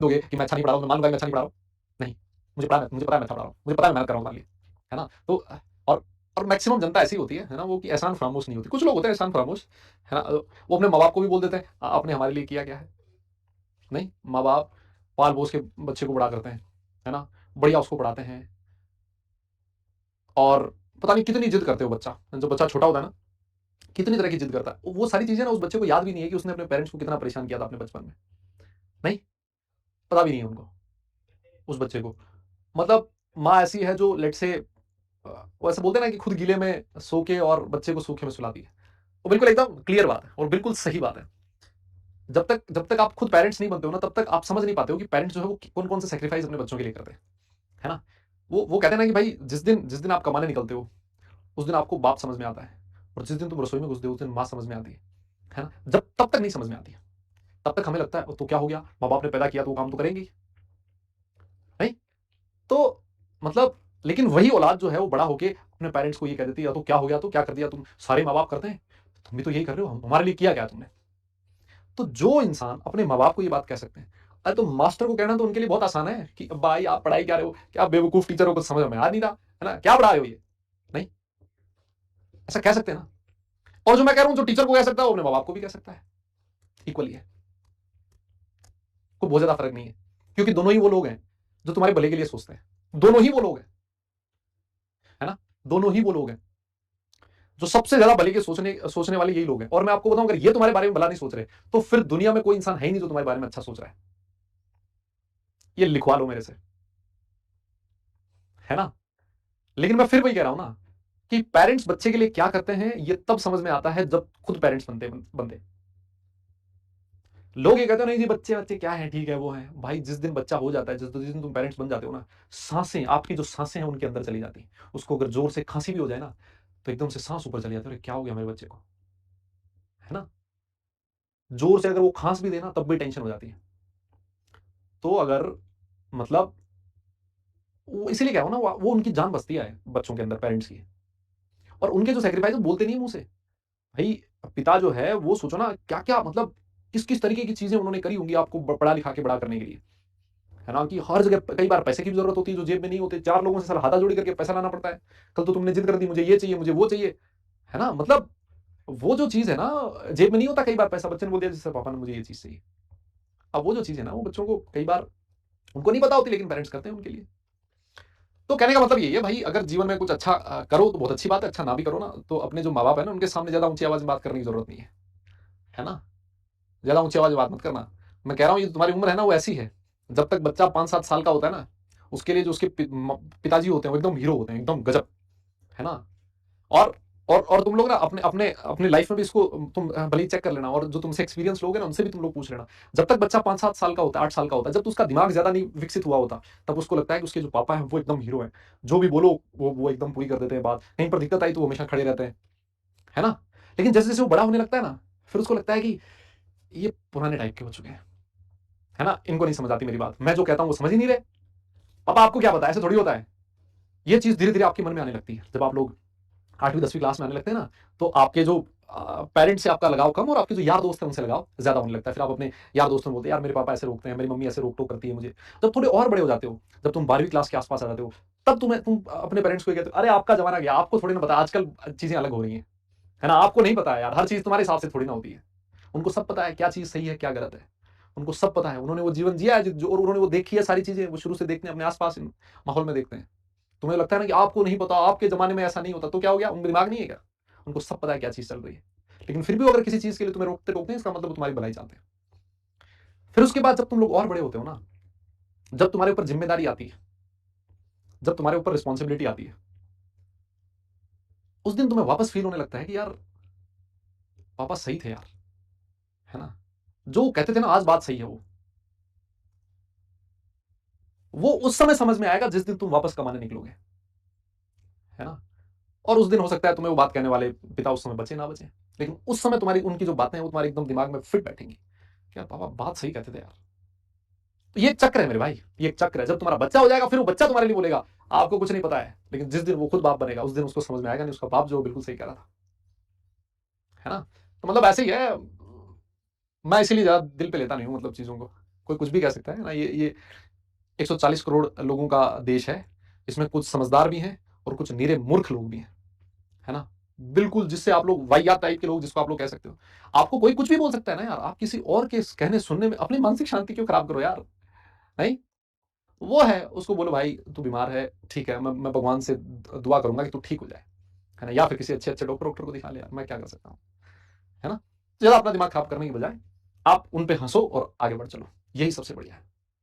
दोगे कि मैं अच्छा नहीं पढ़ा रहा हूँ, मैं मान लूंगा कि मैं अच्छा नहीं पढ़ा रहा हूँ? नहीं, मुझे पता है मैं अच्छा पढ़ा रहा हूँ, मुझे पता है मैं मेहनत कर रहा हूँ तुम्हारे लिए, है ना? तो और और मैक्सिमम जनता ऐसी होती है ना? वो कि एहसान फरामोश नहीं होती। कुछ लोग होते हैं एहसान फरामोश, है ना? वो अपने माँ-बाप को भी बोल देते हैं, आपने हमारे लिए किया क्या है? नहीं, माँ-बाप पाल-पोस के बच्चे को बड़ा करते हैं, है ना? बढ़िया उसको पढ़ाते हैं और पता नहीं कितनी जिद करते हो बच्चा, जब बच्चा छोटा होता है ना, कितनी तरह की जिद करता है। वो सारी चीज़ें ना उस बच्चे को याद भी नहीं है कि उसने अपने पेरेंट्स को कितना परेशान किया था अपने बचपन में। नहीं, पता भी नहीं है उनको, उस बच्चे को। मतलब माँ ऐसी है जो लेट्स से वो ऐसा बोलते हैं ना कि खुद गीले में सो के और बच्चे को सूखे में सुलाती है। वो बिल्कुल एकदम क्लियर बात है और बिल्कुल सही बात है। जब तक आप खुद पेरेंट्स नहीं बनते हो ना, तब तक आप समझ नहीं पाते हो कि पेरेंट्स जो है वो कौन-कौन से सैक्रिफाइस अपने बच्चों के लिए करते हैं, है ना? वो कहते हैं ना कि भाई जिस दिन आप कमाने निकलते हो, उस दिन आपको बाप समझ में आता है और जिस दिन तुम रसोई में घुसते हो, उस दिन माँ समझ में आती है ना? जब तब तक नहीं समझ में आती है। तब तक हमें लगता है तो क्या हो गया? माँ-बाप ने पैदा किया तो वो काम तो करेंगे ही, नहीं? तो मतलब लेकिन वही औलाद जो है वो बड़ा होके अपने पेरेंट्स को ये कह देती है, या तो क्या हो गया? तो क्या कर दिया तुम? सारे माँ-बाप करते हैं, तुम भी तो यही कर रहे हो, हमारे लिए किया क्या तुमने? तो जो इंसान अपने माँ-बाप को ये बात कह सकते हैं, अरे तो मास्टर को कहना तो उनके लिए बहुत आसान है कि भाई आप पढ़ाई क्या रहे हो? क्या बेवकूफ टीचर हो, कुछ समझ में आ नहीं रहा, है ना? क्या पढ़ा रहे हो ये? नहीं, ऐसा कह सकते हैं ना? और जो मैं कह रहा हूँ जो टीचर को कह सकता है वो अपने माँ-बाप को भी कह सकता है, इक्वली है। कोई बहुत ज़्यादा फ़र्क नहीं है, क्योंकि दोनों ही वो लोग हैं जो तुम्हारे भले के लिए सोचते हैं। दोनों ही वो लोग हैं, है ना? दोनों ही वो लोग हैं जो सबसे ज़्यादा भले के सोचने सोचने वाले यही लोग हैं। और मैं आपको बताऊँ अगर ये तुम्हारे बारे में भला नहीं सोच रहे, तो फिर दुनिया में कोई इंसान है ही नहीं जो तुम्हारे बारे में अच्छा सोच रहा है। ये लिखवा लो मेरे से, है ना? लेकिन मैं फिर वही कह रहा हूँ ना कि पेरेंट्स बच्चे के लिए क्या करते हैं, ये तब समझ में आता है जब खुद पेरेंट्स बनते। लोग ये कहते हो नहीं जी बच्चे बच्चे क्या है, ठीक है वो है। भाई जिस दिन बच्चा हो जाता है, जिस दिन तुम पेरेंट्स बन जाते हो ना, सांसें आपकी जो सांसें हैं उनके अंदर चली जाती हैं। उसको अगर जोर से खांसी भी हो जाए ना, तो एकदम से सांस ऊपर चली जाती है, अरे क्या हो गया मेरे बच्चे को, है ना? जोर से अगर वो खांस भी देना तब भी टेंशन हो जाती है। तो अगर मतलब वो इसीलिए कह रहा हूँ ना, वो उनकी जान बसती है बच्चों के अंदर, पेरेंट्स की। और उनके जो सेक्रीफाइस बोलते नहीं है मुंह से। भाई पिता जो है वो सोचो ना क्या क्या मतलब किस किस तरीके की चीजें उन्होंने करी होंगी आपको पढ़ा लिखा के बड़ा करने के लिए, है ना? कि हर जगह कई बार पैसे की भी जरूरत होती है जो जेब में नहीं होते, चार लोगों से साला हाथाजोड़ी करके पैसा लाना पड़ता है। कल तो तुमने जिद कर दी मुझे ये चाहिए, मुझे वो चाहिए, है ना? मतलब वो जो चीज है ना, जेब में नहीं होता कई बार पैसा, बच्चे ने बोल दिया जैसे पापा ने मुझे ये चीज चाहिए। अब वो जो चीज है ना वो बच्चों को कई बार उनको नहीं पता होती, लेकिन पेरेंट्स करते हैं उनके लिए। तो कहने का मतलब यही है भाई, अगर जीवन में कुछ अच्छा करो तो बहुत अच्छी बात है, अच्छा ना भी करो ना तो अपने जो माँ बाप है ना उनके सामने ज्यादा ऊंची आवाज में बात करने की जरूरत नहीं है ना? ज्यादा ऊंची आवाज में बात मत करना। मैं कह रहा हूँ ये तुम्हारी उम्र है ना वो ऐसी है, जब तक बच्चा 5-7 साल का होता है ना, उसके लिए जो उसके पिताजी होते हैं वो एकदम हीरो होते हैं, एकदम गजब, है ना? और और तुम लोग ना अपने अपने अपने लाइफ में भी इसको तुम भले ही चेक कर लेना, और जो तुमसे एक्सपीरियंस लोग हैं ना उनसे भी तुम लोग पूछ लेना। जब तक बच्चा 5-7 साल का होता है, 8 साल का होता है, जब तो उसका दिमाग ज्यादा नहीं विकसित हुआ होता, तब उसको लगता है कि उसके जो पापा हैं वो एकदम हीरो हैं, जो भी बोलो वो एकदम पूरी कर देते हैं बात, कहीं पर दिक्कत आई तो वो हमेशा खड़े रहते हैं, है ना? लेकिन जैसे जैसे वो बड़ा होने लगता है ना, फिर उसको लगता है कि ये पुराने टाइप के हो चुके हैं, है ना? इनको नहीं समझ आती मेरी बात, मैं जो कहता हूँ वो समझ ही नहीं रहे। पापा आपको क्या पता है, ऐसे थोड़ी होता है। ये चीज धीरे धीरे आपके मन में आने लगती है जब आप लोग 8वीं 10वीं क्लास में आने लगते हैं ना, तो आपके जो पेरेंट्स से आपका लगाव कम और आपके जो यार दोस्त हैं उनसे लगाव ज्यादा होने लगता है। फिर आप अपने यार दोस्तों में बोलते हैं यार मेरे पापा ऐसे रोकते हैं, मेरी मम्मी ऐसे रोक टोक करती है मुझे। जब थोड़े और बड़े हो जाते हो, जब तुम 12वीं क्लास के आसपास आ जाते हो, तब तुम अपने पेरेंट्स को ये कहते हो अरे आपका जमाना गया, आपको थोड़ी ना पता, आजकल चीजें अलग हो रही हैं, है ना? आपको नहीं पता है यार, हर चीज तुम्हारे हिसाब से थोड़ी ना होती है। उनको सब पता है क्या चीज सही है क्या गलत है, उनको सब पता है, उन्होंने वो जीवन जिया है जो, और उन्होंने वो देखी है सारी चीजें, वो शुरू से देखते हैं अपने आसपास माहौल में देखते हैं। तुम्हें लगता है ना कि आपको नहीं पता, आपके जमाने में ऐसा नहीं होता, तो क्या हो गया? उनका दिमाग नहीं है क्या? उनको सब पता है क्या चीज चल रही है। लेकिन फिर भी वो अगर किसी चीज के लिए तुम्हें रोकते रोकते हैं, इसका मतलब वो तुम्हारी भलाई चाहते हैं। फिर उसके बाद जब तुम लोग और बड़े होते हो ना, जब तुम्हारे ऊपर जिम्मेदारी आती है, जब तुम्हारे ऊपर रिस्पॉन्सिबिलिटी आती है, उस दिन तुम्हें वापस फील होने लगता है कि यार पापा सही थे यार, है ना? जो कहते थे ना आज बात सही है, वो उस समय समझ में आएगा जिस दिन तुम वापस कमाने निकलोगे, है ना? और उस दिन हो सकता है तुम्हें वो बात कहने वाले पिता उस समय बचे ना बचे, लेकिन उस समय तुम्हारी उनकी जो बातें हैं वो तुम्हारे एकदम दिमाग में फिट बैठेंगी। क्या पापा बात सही कहते थे यार। तो ये एक चक्र है मेरे भाई, ये एक चक्र है। जब तुम्हारा बच्चा हो जाएगा फिर वो बच्चा तुम्हारे लिए बोलेगा आपको कुछ नहीं पता है, लेकिन जिस दिन वो खुद बाप बनेगा उस दिन उसको समझ में आएगा नहीं उसका बाप जो बिल्कुल सही कह रहा था, है ना? तो मतलब ऐसे ही है, मैं इसीलिए ज्यादा दिल पे लेता नहीं हूँ मतलब चीजों को। कोई कुछ भी कह सकता है ना। ये 140 करोड़ लोगों का देश है। इसमें कुछ समझदार भी हैं और कुछ नीरे मूर्ख लोग भी हैं, है ना? बिल्कुल, जिससे आप लोग वाहियात टाइप के लोग, जिसको आप लोग कह सकते हो। आपको कोई कुछ भी बोल सकता है ना यार, आप किसी और के कहने सुनने में अपनी मानसिक शांति क्यों खराब करो यार? नहीं? वो है, उसको बोलो भाई तू बीमार है, ठीक है, मैं भगवान से दुआ करूँगा कि तू ठीक हो जाए, है ना? या फिर किसी अच्छे-अच्छे डॉक्टर को दिखा ले यार, मैं क्या कर सकता हूँ, है ना? ज़्यादा अपना दिमाग खराब करने की बजाय आप उन पे हँसो और आगे बढ़ चलो, यही सबसे बढ़िया है।